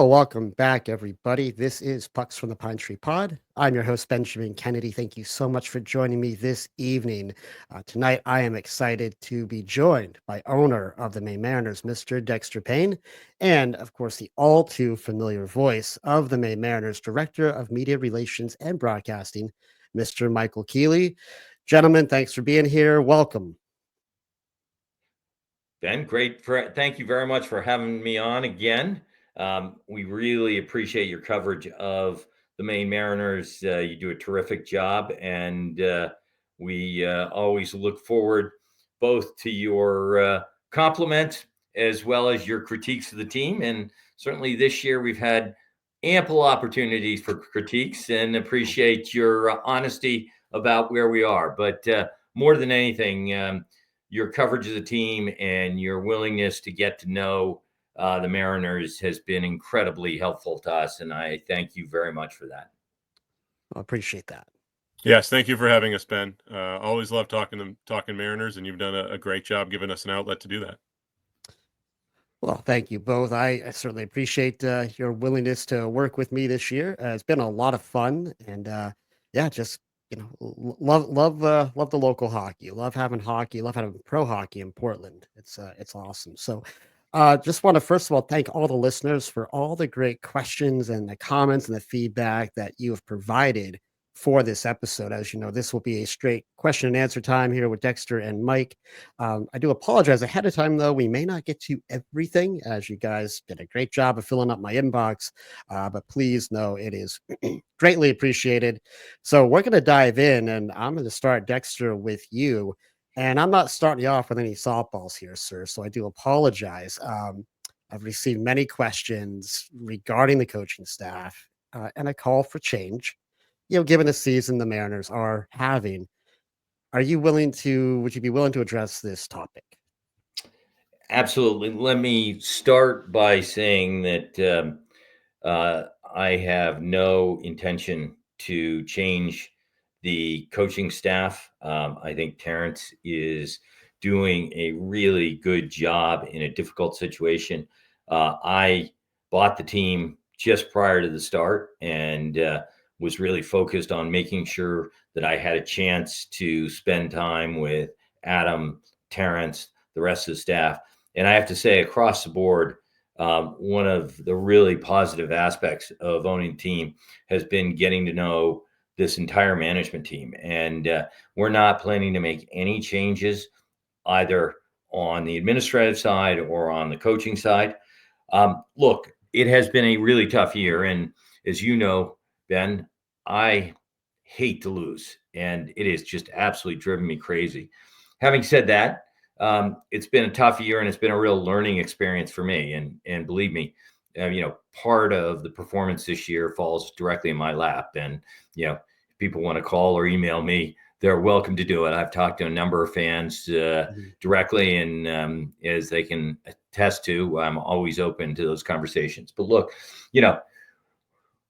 Well, welcome back, everybody. This is Pucks from the Pine Tree Pod. I'm your host, Benjamin Kennedy. Thank you so much for joining me this evening. Tonight, I am excited to be joined by owner of the Maine Mariners, Mr. Dexter Paine, and of course, the all too familiar voice of the Maine Mariners, Director of Media Relations and Broadcasting, Mr. Michael Keeley. Gentlemen, thanks for being here. Welcome. Ben, thank you very much for having me on again. We really appreciate your coverage of the Maine Mariners. You do a terrific job, and we always look forward both to your compliment as well as your critiques of the team. And certainly this year we've had ample opportunities for critiques, and appreciate your honesty about where we are. But more than anything, your coverage of the team and your willingness to get to know the Mariners has been incredibly helpful to us, and I thank you very much for that. I appreciate that. Yes, thank you for having us, Ben. Always love talking Mariners, and you've done a great job giving us an outlet to do that. Well, thank you both. I certainly appreciate your willingness to work with me this year. It's been a lot of fun, and yeah, just love the local hockey. Love having hockey. Love having pro hockey in Portland. It's awesome. So, just want to first of all thank all the listeners for all the great questions and the comments and the feedback that you have provided for this episode. As you know, this will be a straight question and answer time here with Dexter and Mike. I do apologize ahead of time, though. We may not get to everything, as you guys did a great job of filling up my inbox, but please know it is greatly appreciated. So we're going to dive in, and I'm going to start, Dexter, with you. And I'm not starting you off with any softballs here, sir, so I do apologize. I've received many questions regarding the coaching staff and a call for change. Given the season the Mariners are having, would you be willing to address this topic? Absolutely. Let me start by saying that I have no intention to change the coaching staff. I think Terrence is doing a really good job in a difficult situation. I bought the team just prior to the start, and was really focused on making sure that I had a chance to spend time with Adam, Terrence, the rest of the staff. And I have to say, across the board, one of the really positive aspects of owning the team has been getting to know this entire management team. And we're not planning to make any changes either on the administrative side or on the coaching side. Look, it has been a really tough year. And as you know, Ben, I hate to lose, and it has just absolutely driven me crazy. Having said that, it's been a tough year, and it's been a real learning experience for me. And believe me, part of the performance this year falls directly in my lap. And if people want to call or email me, they're welcome to do it. I've talked to a number of fans directly, and as they can attest to, I'm always open to those conversations. But look,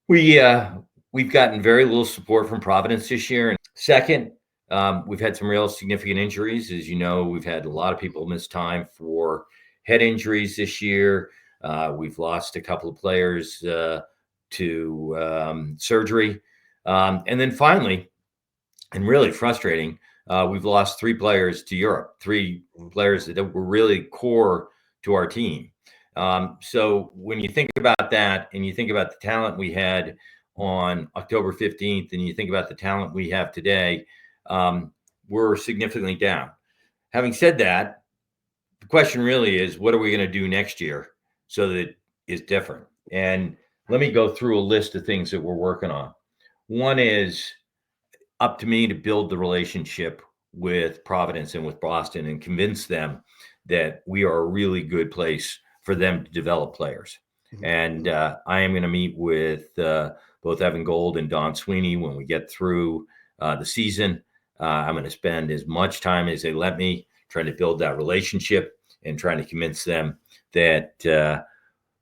we've gotten very little support from Providence this year. And second, we've had some real significant injuries. As you know, we've had a lot of people miss time for head injuries this year. We've lost a couple of players to surgery. And then finally, and really frustrating, we've lost 3 players to Europe, 3 players that were really core to our team. So when you think about that, and you think about the talent we had on October 15th, and you think about the talent we have today, we're significantly down. Having said that, the question really is, what are we going to do next year so that it is different? And let me go through a list of things that we're working on. One is up to me to build the relationship with Providence and with Boston and convince them that we are a really good place for them to develop players. And I am going to meet with both Evan Gold and Don Sweeney when we get through the season. I'm going to spend as much time as they let me trying to build that relationship and trying to convince them that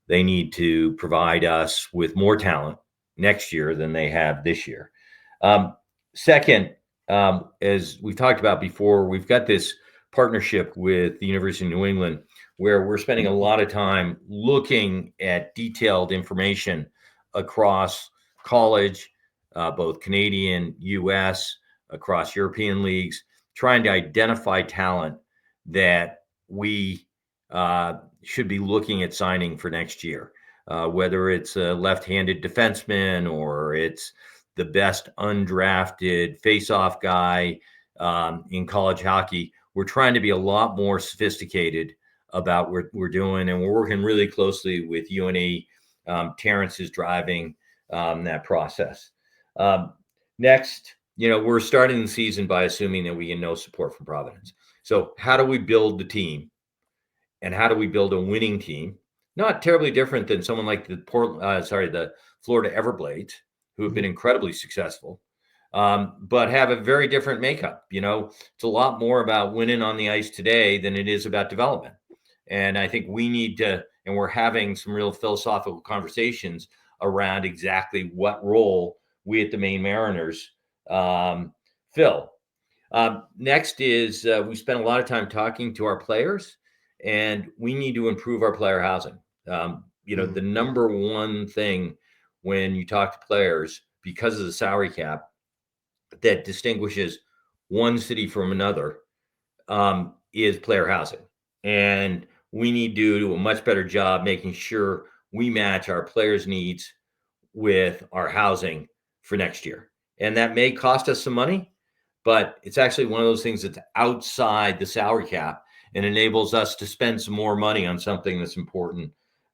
they need to provide us with more talent next year than they have this year. Second, as we've talked about before, we've got this partnership with the University of New England where we're spending a lot of time looking at detailed information across college, both Canadian, US, across European leagues, trying to identify talent that we should be looking at signing for next year, whether it's a left-handed defenseman or it's the best undrafted face-off guy in college hockey. We're trying to be a lot more sophisticated about what we're doing, and we're working really closely with UNE. Terrence is driving that process. Next, we're starting the season by assuming that we get no support from Providence. So how do we build the team, and how do we build a winning team? Not terribly different than someone like the Florida Everblades, who have been incredibly successful, but have a very different makeup. It's a lot more about winning on the ice today than it is about development. And I think we need to, and we're having some real philosophical conversations around exactly what role we at the Maine Mariners fill. Next is we spent a lot of time talking to our players, and we need to improve our player housing. The number one thing when you talk to players, because of the salary cap, that distinguishes one city from another is player housing. And we need to do a much better job making sure we match our players' needs with our housing for next year. And that may cost us some money, but it's actually one of those things that's outside the salary cap and enables us to spend some more money on something that's important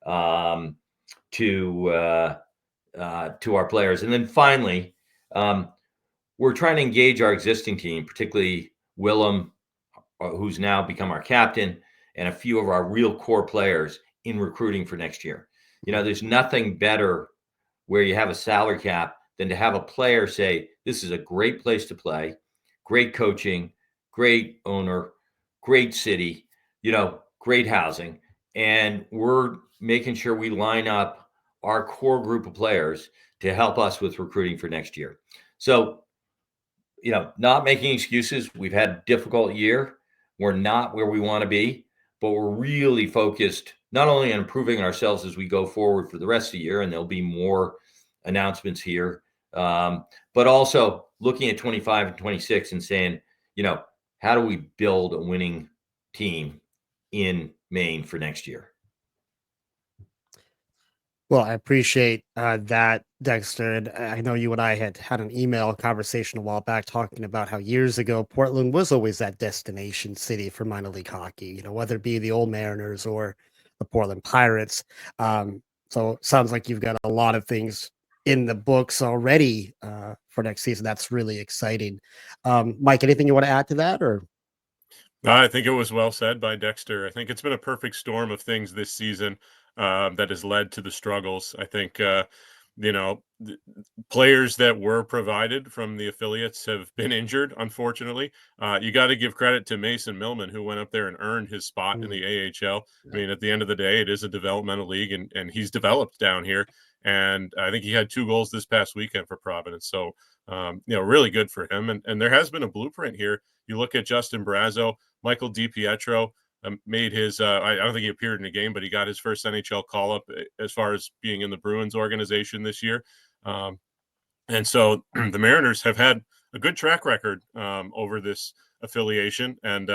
to our players. And then finally, we're trying to engage our existing team, particularly Willem, who's now become our captain, and a few of our real core players in recruiting for next year. There's nothing better where you have a salary cap than to have a player say, this is a great place to play, great coaching, great owner, great city, great housing. And we're making sure we line up our core group of players to help us with recruiting for next year. So, not making excuses. We've had a difficult year. We're not where we want to be, but we're really focused not only on improving ourselves as we go forward for the rest of the year, and there'll be more announcements here, but also looking at 25 and 26 and saying, how do we build a winning team in Maine for next year? Well, I appreciate that, Dexter. And I know you and I had an email conversation a while back talking about how years ago Portland was always that destination city for minor league hockey. Whether it be the old Mariners or the Portland Pirates. So it sounds like you've got a lot of things in the books already for next season. That's really exciting. Mike, anything you want to add to that, or? I think it was well said by Dexter. I think it's been a perfect storm of things this season that has led to the struggles. I think, players that were provided from the affiliates have been injured, unfortunately. You got to give credit to Mason Millman, who went up there and earned his spot in the AHL. I mean, at the end of the day, it is a developmental league, and he's developed down here. And I think he had 2 goals this past weekend for Providence. So, really good for him. And there has been a blueprint here. You look at Justin Brazo, Michael DiPietro made his, I don't think he appeared in a game, but he got his first NHL call-up as far as being in the Bruins organization this year. And so the Mariners have had a good track record over this affiliation. And,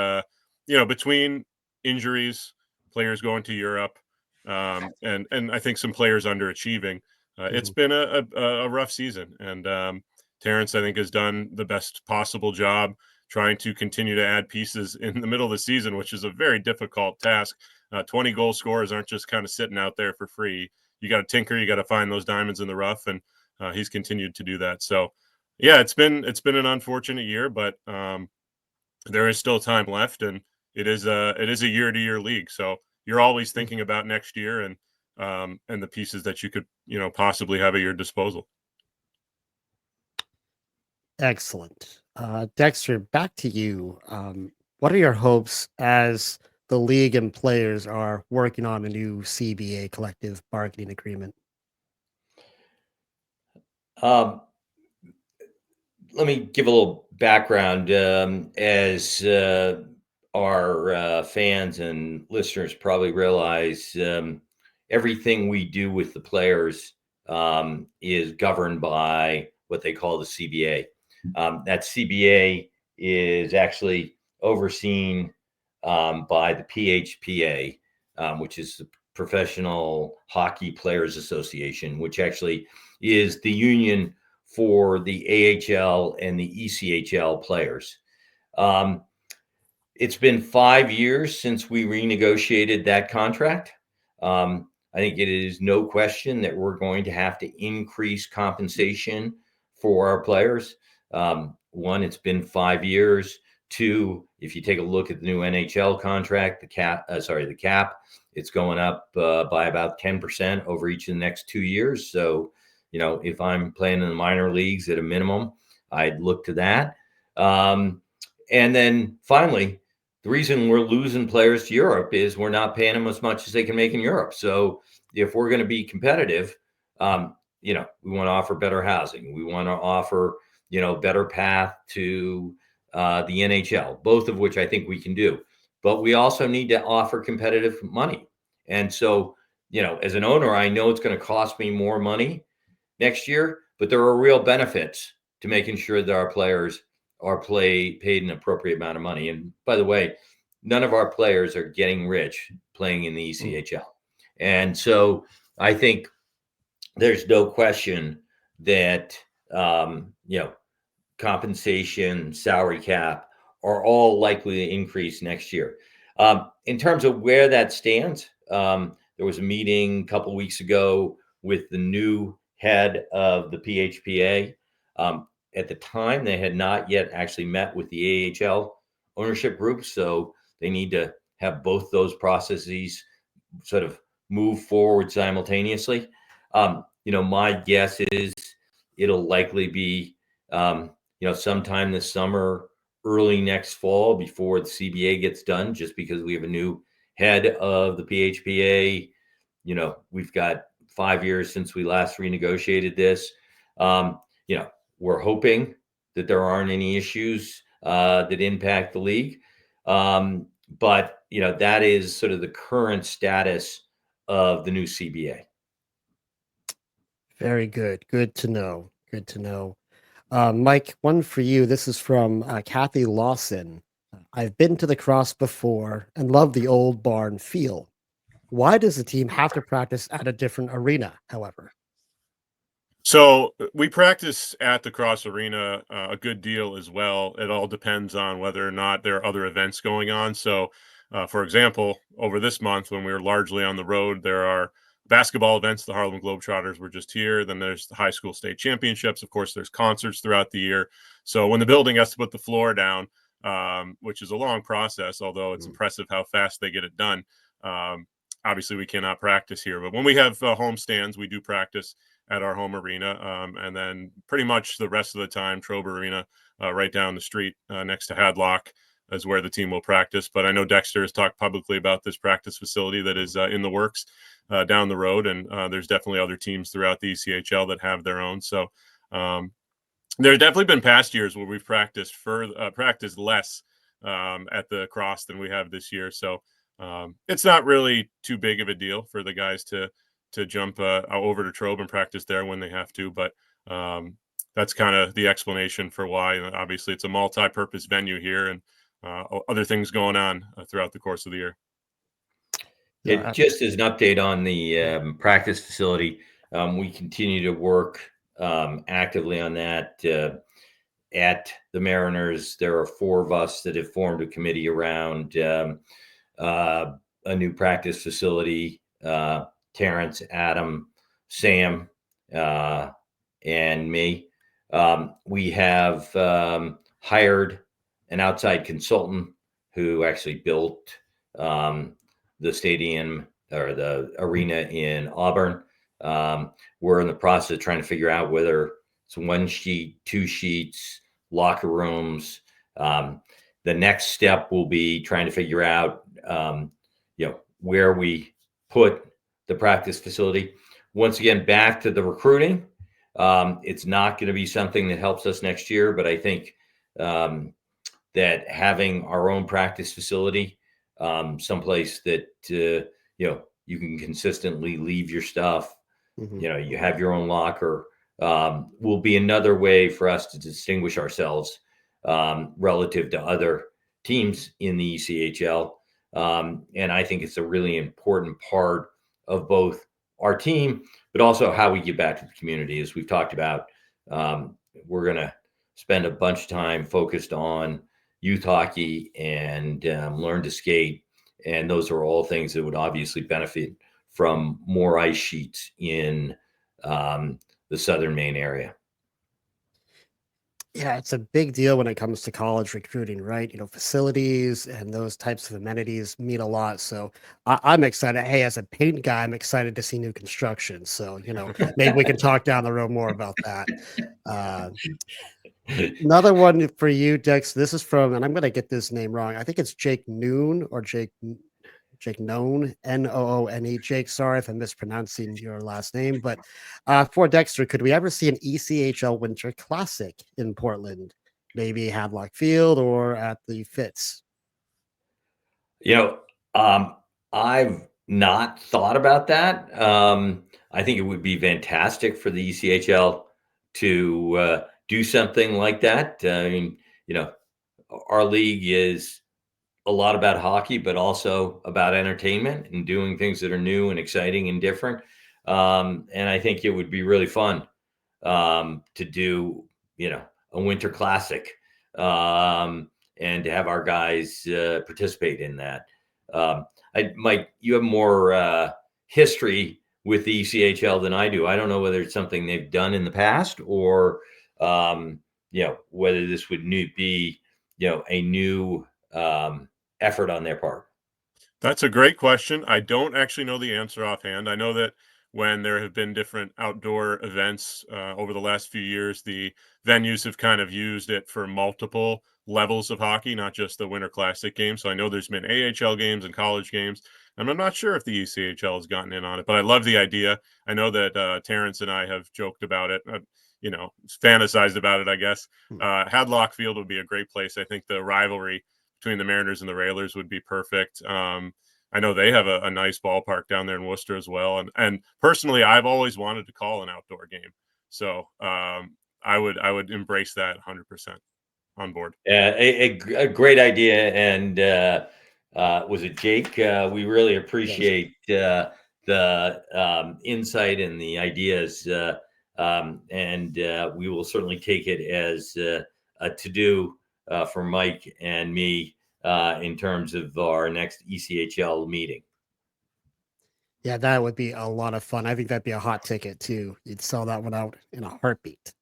between injuries, players going to Europe, and I think some players underachieving, it's been a rough season. And Terrence, I think, has done the best possible job trying to continue to add pieces in the middle of the season, which is a very difficult task. 20 goal scorers aren't just kind of sitting out there for free. You got to tinker, you got to find those diamonds in the rough, and he's continued to do that. So, yeah, it's been an unfortunate year, but there is still time left, and it is a year-to-year league. So you're always thinking about next year and the pieces that you could possibly have at your disposal. Excellent. Dexter, back to you. What are your hopes as the league and players are working on a new CBA collective bargaining agreement? Let me give a little background. As our fans and listeners probably realize, everything we do with the players is governed by what they call the CBA. That CBA is actually overseen by the PHPA, which is the Professional Hockey Players Association, which actually is the union for the AHL and the ECHL players. It's been 5 years since we renegotiated that contract. I think it is no question that we're going to have to increase compensation for our players. One, it's been 5 years. Two, if you take a look at the new NHL contract, the cap, it's going up by about 10% over each of the next 2 years. So, if I'm playing in the minor leagues at a minimum, I'd look to that. And then finally, the reason we're losing players to Europe is we're not paying them as much as they can make in Europe. So if we're going to be competitive, we want to offer better housing. We want to offer, better path to the NHL, both of which I think we can do. But we also need to offer competitive money. And so, as an owner, I know it's going to cost me more money next year, but there are real benefits to making sure that our players are paid an appropriate amount of money. And by the way, none of our players are getting rich playing in the ECHL. And so I think there's no question that, compensation, salary cap are all likely to increase next year. In terms of where that stands, there was a meeting a couple of weeks ago with the new head of the PHPA. At the time, they had not yet actually met with the AHL ownership group, so they need to have both those processes sort of move forward simultaneously. My guess is it'll likely be, sometime this summer, early next fall before the CBA gets done, just because we have a new head of the PHPA. We've got 5 years since we last renegotiated this. We're hoping that there aren't any issues that impact the league. But that is sort of the current status of the new CBA. Very good. Good to know. Good to know. Mike, one for you. This is from Kathy Lawson. I've been to the Cross before and love the old barn feel. Why does the team have to practice at a different arena, however? So we practice at the Cross Arena a good deal as well. It all depends on whether or not there are other events going on. So, for example, over this month, when we were largely on the road, there are basketball events. The Harlem Globetrotters were just here. Then there's the high school state championships. Of course, there's concerts throughout the year. So when the building has to put the floor down, which is a long process, although it's impressive how fast they get it done. Obviously, we cannot practice here. But when we have home stands, we do practice at our home arena, and then pretty much the rest of the time, Trobe Arena, right down the street next to Hadlock, is where the team will practice. But I know Dexter has talked publicly about this practice facility that is in the works down the road, and there's definitely other teams throughout the ECHL that have their own. So there's definitely been past years where we've practiced less at the Cross than we have this year. So it's not really too big of a deal for the guys to jump over to Trobe and practice there when they have to. But that's kind of the explanation for why. Obviously, it's a multi-purpose venue here, and other things going on throughout the course of the year. Just as an update on the practice facility, we continue to work actively on that. At the Mariners, there are 4 of us that have formed a committee around a new practice facility. Terrence, Adam, Sam, and me. We have hired an outside consultant who actually built the stadium or the arena in Auburn. We're in the process of trying to figure out whether it's 1 sheet, 2 sheets, locker rooms. The next step will be trying to figure out, where we put the practice facility. Once again, back to the recruiting. It's not going to be something that helps us next year, but I think that having our own practice facility, someplace that you can consistently leave your stuff, Mhm. you have your own locker, will be another way for us to distinguish ourselves relative to other teams in the ECHL. And I think it's a really important part of both our team, but also how we give back to the community. As we've talked about, we're going to spend a bunch of time focused on youth hockey and learn to skate. And those are all things that would obviously benefit from more ice sheets in the southern Maine area. Yeah, it's a big deal when it comes to college recruiting, right? Facilities and those types of amenities mean a lot. So I'm excited. Hey, as a paint guy, I'm excited to see new construction. So, maybe we can talk down the road more about that. Uh, Another one for you, Dex. This is from, and I'm going to get this name wrong. I think it's Jake Noon or Jake Noone, Noone. Jake, sorry if I'm mispronouncing your last name, but for Dexter, could we ever see an ECHL Winter Classic in Portland? Maybe Hadlock Field or at the Fitz? You know, I've not thought about that. I think it would be fantastic for the ECHL to do something like that. I mean, you know, our league is a lot about hockey, but also about entertainment and doing things that are new and exciting and different. And I think it would be really fun to do, a winter classic, and to have our guys participate in that. Mike, you have more history with the ECHL than I do. I don't know whether it's something they've done in the past or, whether this would be, a new effort on their part. That's a great question. I don't actually know the answer offhand. I know that when there have been different outdoor events over the last few years, the venues have kind of used it for multiple levels of hockey, not just the Winter Classic games. So I know there's been AHL games and college games, and I'm not sure if the ECHL has gotten in on it, but I love the idea. I know that Terrence and I have joked about it, fantasized about it, I guess. Hmm. Hadlock Field would be a great place. I think the rivalry between the Mariners and the Railers would be perfect. I know they have a nice ballpark down there in Worcester as well. And personally, I've always wanted to call an outdoor game. So I would embrace that 100% on board. A great idea. And was it Jake? We really Yes. appreciate the insight and the ideas. And we will certainly take it as a to do for Mike and me in terms of our next ECHL meeting. Yeah, that would be a lot of fun. I think that'd be a hot ticket too. You'd sell that one out in a heartbeat.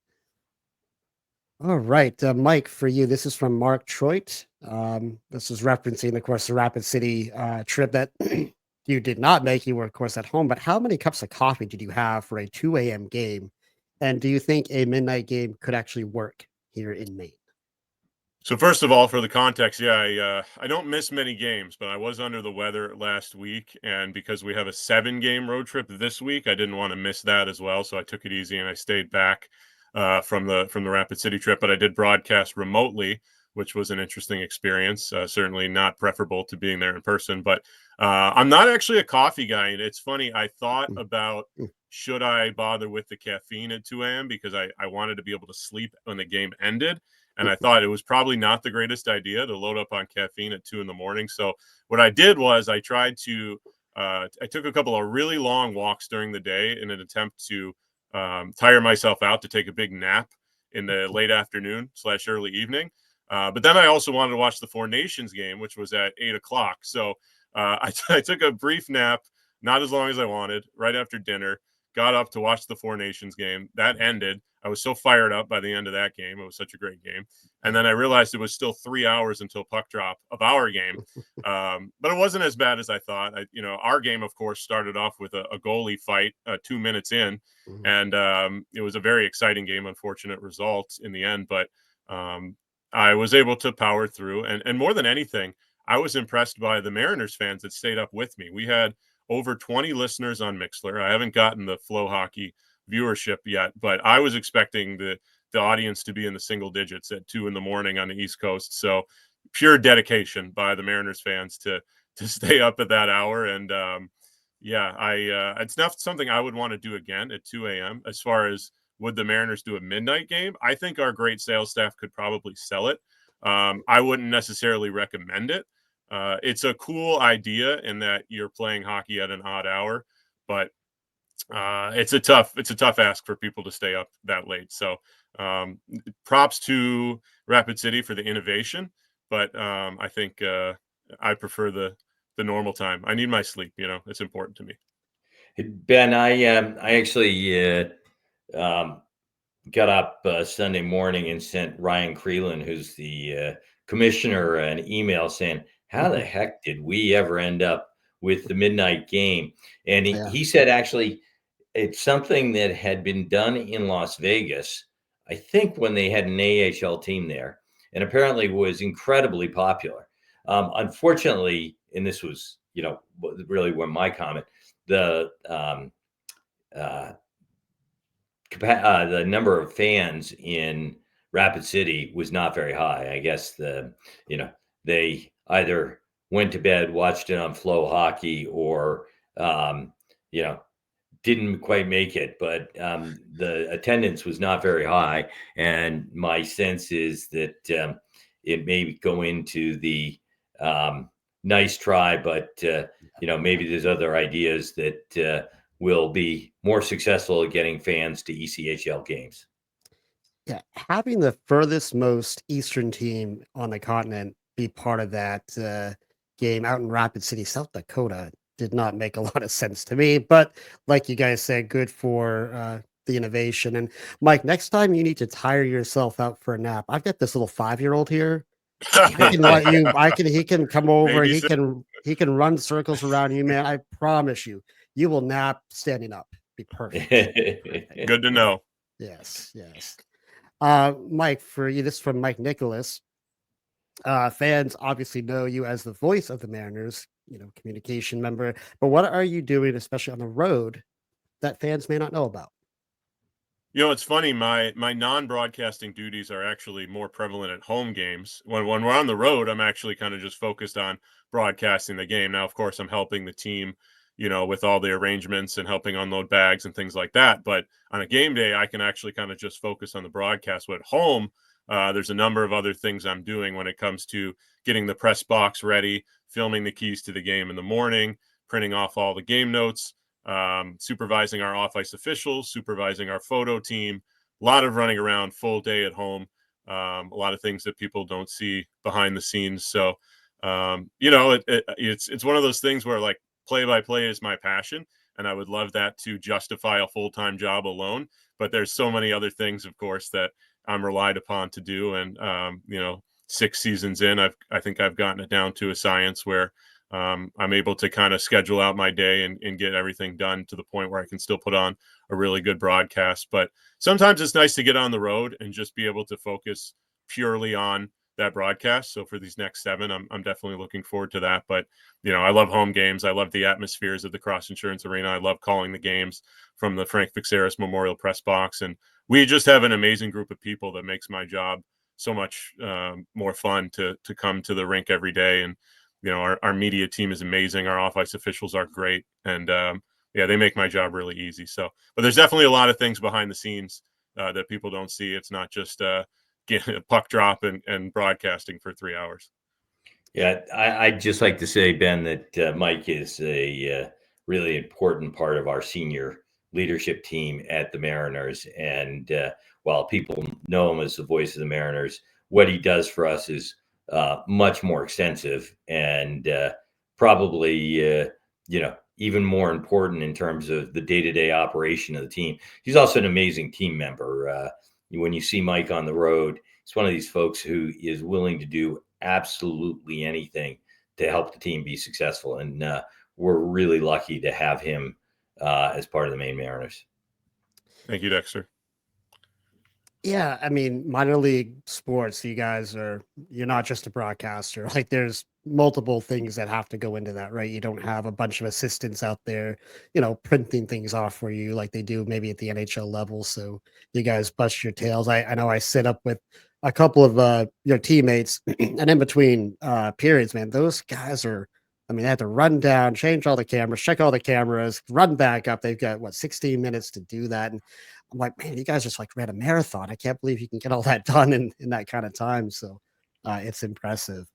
All right, Mike, for you, this is from Mark Troit. This is referencing, of course, the Rapid City trip that you did not make. You were, of course, at home, but how many cups of coffee did you have for a 2 a.m. game? And do you think a midnight game could actually work here in Maine? So first of all, for the context, yeah, I don't miss many games, but I was under the weather last week, and because we have a 7-game road trip this week, I didn't want to miss that as well. So I took it easy and I stayed back from the Rapid City trip. But I did broadcast remotely, which was an interesting experience. Certainly not preferable to being there in person. But I'm not actually a coffee guy, and it's funny. I thought Mm, about mm, should I bother with the caffeine at 2 a.m. because I wanted to be able to sleep when the game ended, and I mm, thought it was probably not the greatest idea to load up on caffeine at 2 in the morning. So what I did was I tried to I took a couple of really long walks during the day in an attempt to tire myself out to take a big nap in the late afternoon / early evening. But then I also wanted to watch the Four Nations game, which was at 8 o'clock. So I took a brief nap, not as long as I wanted, right after dinner. Got up to watch the Four Nations game. That ended. I was so fired up by the end of that game. It was such a great game. And then I realized it was still 3 hours until puck drop of our game. But it wasn't as bad as I thought. Our game, of course, started off with a goalie fight 2 minutes in, mm, and it was a very exciting game. Unfortunate result in the end, but I was able to power through. And more than anything, I was impressed by the Mariners fans that stayed up with me. We had over 20 listeners on Mixler. I haven't gotten the Flow Hockey viewership yet, but I was expecting the audience to be in the single digits at 2 a.m. on the East Coast. So pure dedication by the Mariners fans to stay up at that hour. And it's not something I would want to do again at 2 a.m. As far as would the Mariners do a midnight game, I think our great sales staff could probably sell it. I wouldn't necessarily recommend it. It's a cool idea in that you're playing hockey at an odd hour, but it's a tough ask for people to stay up that late. So props to Rapid City for the innovation, but I think I prefer the normal time. I need my sleep. It's important to me. Ben, I actually got up Sunday morning and sent Ryan Creelan, who's the commissioner, an email saying, how the heck did we ever end up with the midnight game? And he said, actually, it's something that had been done in Las Vegas, I think when they had an AHL team there, and apparently was incredibly popular. Unfortunately, and this was, really when my comment, the number of fans in Rapid City was not very high. I guess they either went to bed, watched it on Flow Hockey, or didn't quite make it. But the attendance was not very high, and my sense is that it may go into the nice try, but maybe there's other ideas that will be more successful at getting fans to ECHL games. Yeah, having the furthest most eastern team on the continent be part of that game out in Rapid City, South Dakota, did not make a lot of sense to me. But like you guys said, good for the innovation. And Mike, next time you need to tire yourself out for a nap, I've got this little 5-year-old here. I can let you. He can come over. He can run circles around you, man. I promise you, you will nap standing up. Be perfect. Good to know. Yes. Mike, for you, this is from Mike Nicholas. Fans obviously know you as the voice of the Mariners, communication member. But what are you doing, especially on the road, that fans may not know about? It's funny. My non-broadcasting duties are actually more prevalent at home games. When we're on the road, I'm actually kind of just focused on broadcasting the game. Now, of course, I'm helping the team, with all the arrangements and helping unload bags and things like that. But on a game day, I can actually kind of just focus on the broadcast. But at home, there's a number of other things I'm doing when it comes to getting the press box ready, filming the keys to the game in the morning, printing off all the game notes, supervising our off-ice officials, supervising our photo team, a lot of running around, full day at home, a lot of things that people don't see behind the scenes. So, it's one of those things where like play-by-play is my passion, and I would love that to justify a full-time job alone. But there's so many other things, of course, that I'm relied upon to do. And, 6 seasons in, I think I've gotten it down to a science where I'm able to kind of schedule out my day and get everything done to the point where I can still put on a really good broadcast. But sometimes it's nice to get on the road and just be able to focus purely on that broadcast. So for these next 7, I'm definitely looking forward to that. But, I love home games. I love the atmospheres of the Cross Insurance Arena. I love calling the games from the Frank Vixeris Memorial Press Box. And we just have an amazing group of people that makes my job so much more fun to come to the rink every day. And our media team is amazing. Our off-ice officials are great. And they make my job really easy. So, but there's definitely a lot of things behind the scenes that people don't see. It's not just getting a puck drop and broadcasting for 3 hours. Yeah, I'd just like to say, Ben, that Mike is a really important part of our senior leadership team at the Mariners. And while people know him as the voice of the Mariners, what he does for us is much more extensive and probably, even more important in terms of the day-to-day operation of the team. He's also an amazing team member. When you see Mike on the road, he's one of these folks who is willing to do absolutely anything to help the team be successful. And we're really lucky to have him as part of the Maine Mariners. Thank you, Dexter. Yeah, I mean, minor league sports, you're not just a broadcaster. Like there's multiple things that have to go into that, right? You don't have a bunch of assistants out there, printing things off for you like they do maybe at the NHL level. So you guys bust your tails. I know I sit up with a couple of your teammates and in between periods, man, those guys are I mean, they had to run down, change all the cameras, check all the cameras, run back up. They've got 16 minutes to do that. And I'm like, man, you guys just like ran a marathon. I can't believe you can get all that done in that kind of time. So it's impressive.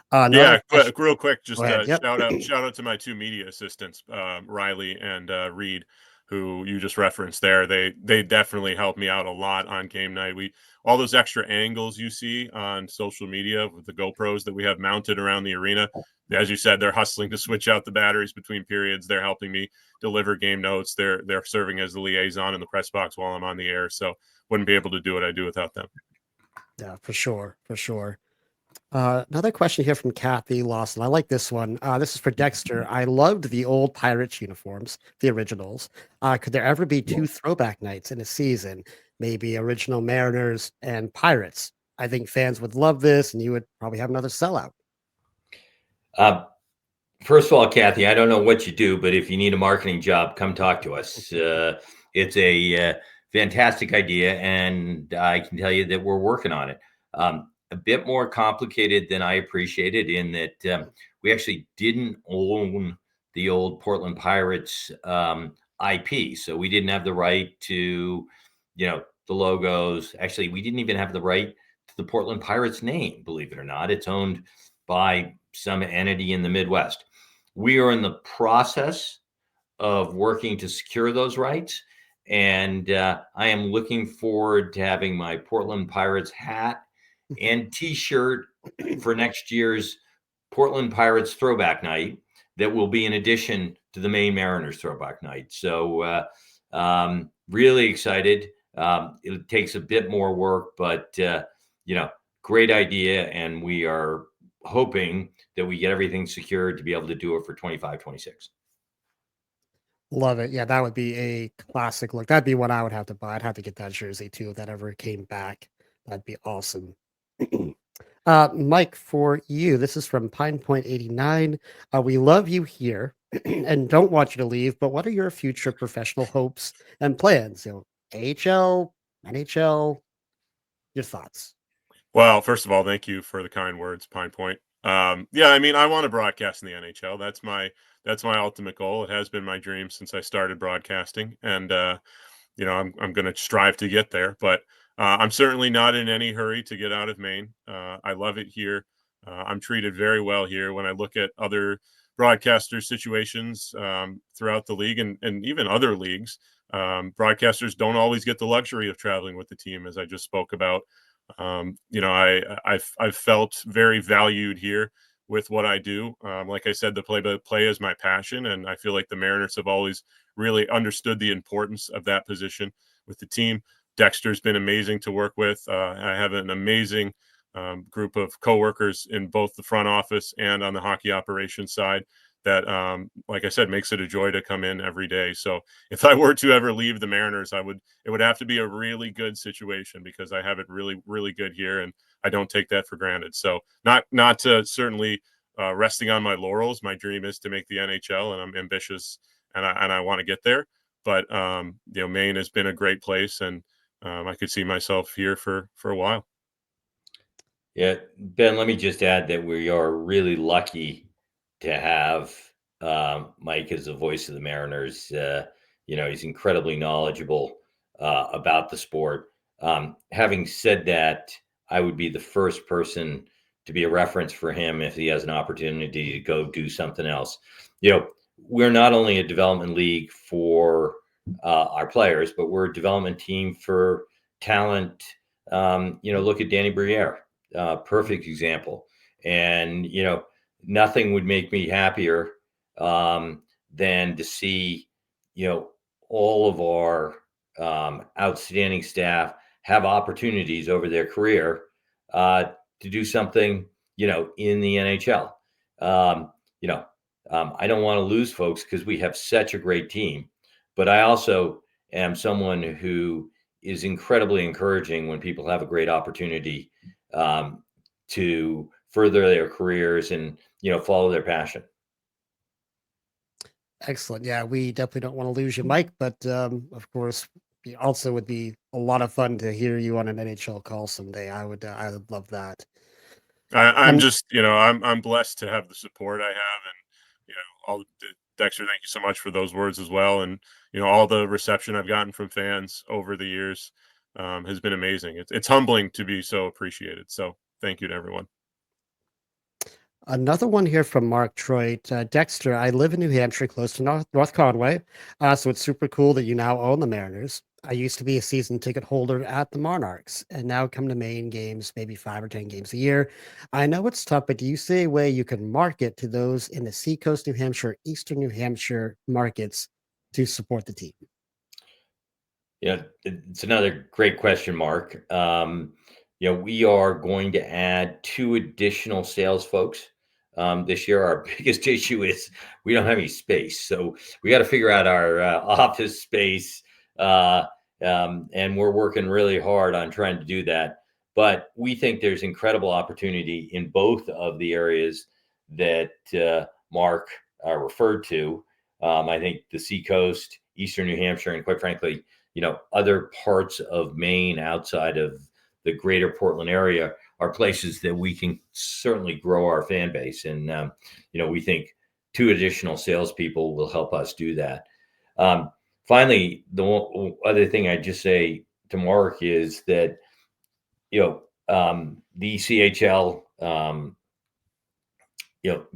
Another Yeah, question. real quick, Go just ahead. Yep. shout out to my two media assistants, Riley and Reed, who you just referenced there. They definitely helped me out a lot on game night. We all those extra angles you see on social media with the GoPros that we have mounted around the arena. As you said, they're hustling to switch out the batteries between periods. They're helping me deliver game notes. They're serving as the liaison in the press box while I'm on the air. So wouldn't be able to do what I do without them. Yeah, for sure. For sure. Another question here from Kathy Lawson. I like this one. This is for Dexter. I loved the old Pirates uniforms, the originals. Could there ever be two throwback nights in a season? Maybe original Mariners and Pirates. I think fans would love this, and you would probably have another sellout. Uh, First of all, Kathy, I don't know what you do, but if you need a marketing job, come talk to us. It's a fantastic idea, and I can tell you that we're working on it. A bit more complicated than I appreciated in that we actually didn't own the old Portland Pirates IP, so we didn't have the right to, the logos. Actually, we didn't even have the right to the Portland Pirates name. Believe it or not, it's owned by some entity in the Midwest. We are in the process of working to secure those rights. And I am looking forward to having my Portland Pirates hat and t-shirt for next year's Portland Pirates throwback night that will be in addition to the Maine Mariners throwback night. So really excited. It takes a bit more work, but great idea. And we are hoping that we get everything secured to be able to do it for 25-26. Love it. Yeah, that would be a classic look. That'd be what I would have to buy. I'd have to get that jersey too if that ever came back. That'd be awesome. Mike, for you, this is from Pine Point 89. We love you here and don't want you to leave, but what are your future professional hopes and plans? AHL, NHL, your thoughts? Well, first of all, thank you for the kind words, Pine Point. Yeah, I mean, I want to broadcast in the NHL. That's my ultimate goal. It has been my dream since I started broadcasting, and I'm going to strive to get there. But I'm certainly not in any hurry to get out of Maine. I love it here. I'm treated very well here. When I look at other broadcaster situations throughout the league and even other leagues, broadcasters don't always get the luxury of traveling with the team, as I just spoke about. I've felt very valued here with what I do. Like I said, the play-by-play is my passion, and I feel like the Mariners have always really understood the importance of that position with the team. Dexter's been amazing to work with. I have an amazing group of coworkers in both the front office and on the hockey operations side that, like I said, makes it a joy to come in every day. So if I were to ever leave the Mariners, it would have to be a really good situation because I have it really, really good here, and I don't take that for granted. So not to certainly resting on my laurels. My dream is to make the NHL, and I'm ambitious, and I want to get there. But Maine has been a great place, and I could see myself here for a while. Yeah, Ben, let me just add that we are really lucky to have Mike as the voice of the Mariners. He's incredibly knowledgeable about the sport. Having said that, I would be the first person to be a reference for him if he has an opportunity to go do something else. We're not only a development league for our players, but we're a development team for talent. Look at Danny Briere, perfect example. And nothing would make me happier than to see all of our outstanding staff have opportunities over their career to do something in the NHL. I don't want to lose folks because we have such a great team, but I also am someone who is incredibly encouraging when people have a great opportunity to further their careers and follow their passion. Excellent. Yeah, we definitely don't want to lose you, Mike, but of course, it also would be a lot of fun to hear you on an NHL call someday. I would love that. I'm And just, I'm blessed to have the support I have, and all Dexter. Thank you so much for those words as well, and all the reception I've gotten from fans over the years has been amazing. It's humbling to be so appreciated. So thank you to everyone. another one here from Mark Troit. Dexter, I live in New Hampshire, close to North Conway. So it's super cool that you now own the Mariners. I used to be a season ticket holder at the Monarchs and now come to Maine games, maybe 5 or 10 games a year. I know it's tough, but do you see a way you can market to those in the Seacoast, New Hampshire, Eastern New Hampshire markets to support the team? It's another great question, Mark. We are going to add 2 additional sales folks this year. Our biggest issue is we don't have any space, so we got to figure out our office space, and we're working really hard on trying to do that. But we think there's incredible opportunity in both of the areas that Mark referred to. I think the Seacoast, Eastern New Hampshire, and quite frankly, other parts of Maine outside of the greater Portland area are places that we can certainly grow our fan base. And, we think 2 additional salespeople will help us do that. Finally, the other thing I'd just say to Mark is that, the CHL,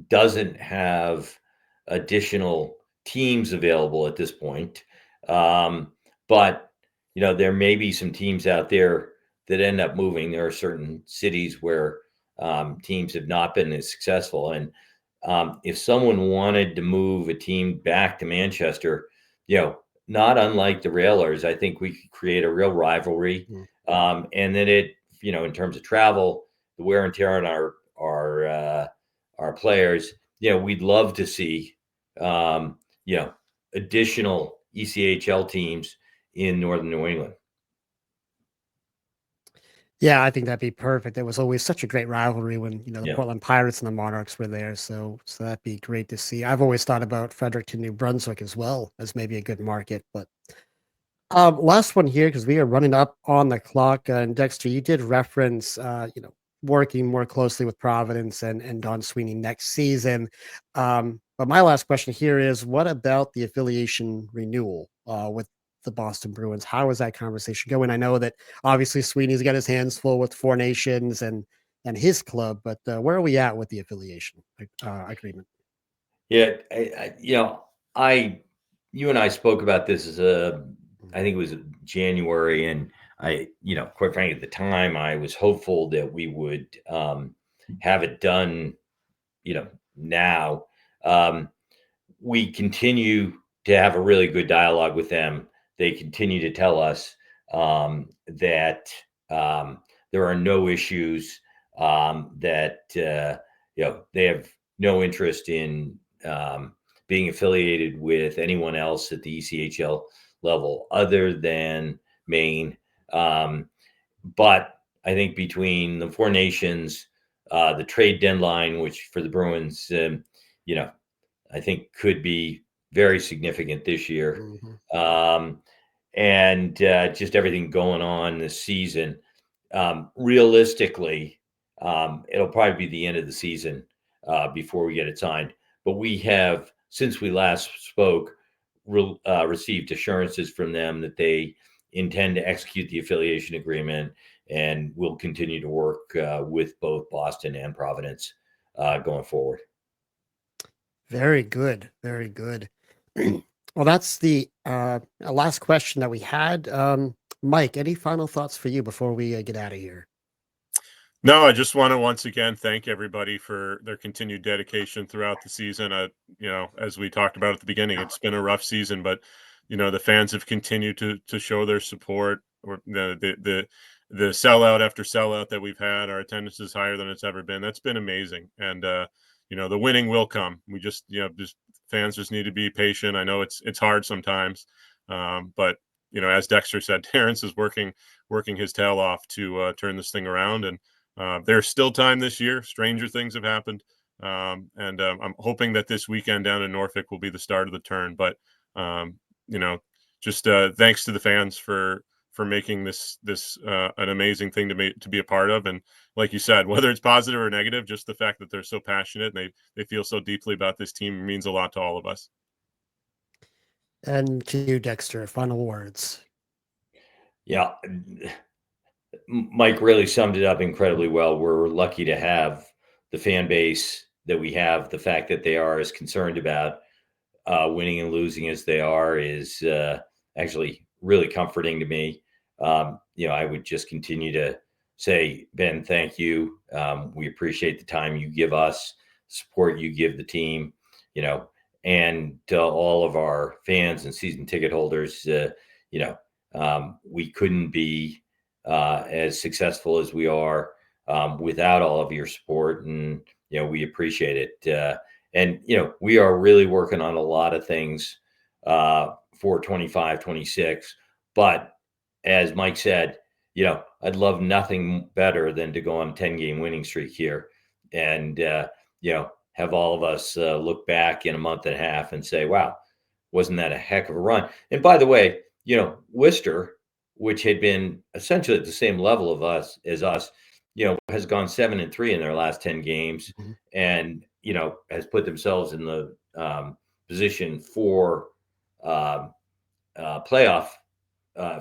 doesn't have additional teams available at this point. But there may be some teams out there that end up moving. There are certain cities where teams have not been as successful, and if someone wanted to move a team back to Manchester, not unlike the Railers, I think we could create a real rivalry, Mm. and then in terms of travel, the wear and tear on our players, we'd love to see um, additional ECHL teams in Northern New England. Yeah, I think that'd be perfect. It was always such a great rivalry when, the Yeah. Portland Pirates and the Monarchs were there. So that'd be great to see. I've always thought about Fredericton, New Brunswick as well as maybe a good market. But last one here because we are running up on the clock. And Dexter, you did reference, working more closely with Providence and Don Sweeney next season. But my last question here is, what about the affiliation renewal with the Boston Bruins? How is that conversation going? I know that obviously Sweeney's got his hands full with Four Nations and his club, but where are we at with the affiliation agreement? Yeah, you and I spoke about this I think it was January, and quite frankly, at the time, I was hopeful that we would have it done, now. Um, we continue to have a really good dialogue with them. They continue to tell us that there are no issues, that they have no interest in being affiliated with anyone else at the ECHL level other than Maine. But I think between the Four Nations, the trade deadline, which for the Bruins, I think could be very significant this year. Mhm. Um, and just everything going on this season. Realistically, it'll probably be the end of the season before we get it signed. But we have, since we last spoke, received assurances from them that they intend to execute the affiliation agreement and will continue to work with both Boston and Providence going forward. Very good. Very good. Well, that's the last question that we had. Mike, any final thoughts for you before we get out of here? No, I just want to once again thank everybody for their continued dedication throughout the season. As we talked about at the beginning, it's been a rough season, but the fans have continued to show their support. Or the sellout after sellout that we've had, our attendance is higher than it's ever been. That's been amazing, and the winning will come. We just fans just need to be patient. I know it's hard sometimes, but as Dexter said, Terrence is working his tail off to turn this thing around, and there's still time this year. Stranger things have happened, and I'm hoping that this weekend down in Norfolk will be the start of the turn. But um, you know, just thanks to the fans for making this an amazing thing to be a part of. And like you said, whether it's positive or negative, just the fact that they're so passionate and they feel so deeply about this team means a lot to all of us. And to you, Dexter, final words. Yeah, Mike really summed it up incredibly well. We're lucky to have the fan base that we have. The fact that they are as concerned about winning and losing as they are is actually really comforting to me. I would just continue to say, Ben, thank you. We appreciate the time you give us, support you give the team, and to all of our fans and season ticket holders. We couldn't be as successful as we are without all of your support, and we appreciate it. And we are really working on a lot of things for 25, 26. But as Mike said, I'd love nothing better than to go on a 10-game winning streak here, and have all of us look back in a month and a half and say, "Wow, wasn't that a heck of a run?" And by the way, Worcester, which had been essentially at the same level of us as us, has gone 7-3 in their last 10 games, Mhm. and has put themselves in the position for playoff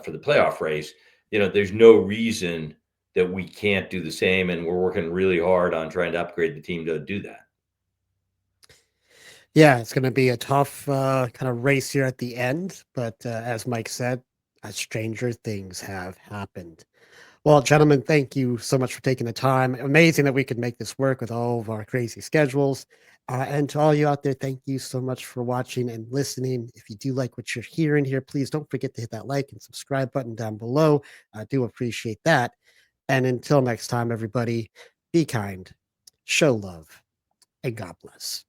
for the playoff race. There's no reason that we can't do the same, and we're working really hard on trying to upgrade the team to do that. Yeah, it's going to be a tough kind of race here at the end, but as Mike said, stranger things have happened. Well, gentlemen, thank you so much for taking the time. Amazing that we could make this work with all of our crazy schedules. And to all you out there, thank you so much for watching and listening. If you do like what you're hearing here, please don't forget to hit that like and subscribe button down below. I do appreciate that. And until next time, everybody, be kind, show love, and God bless.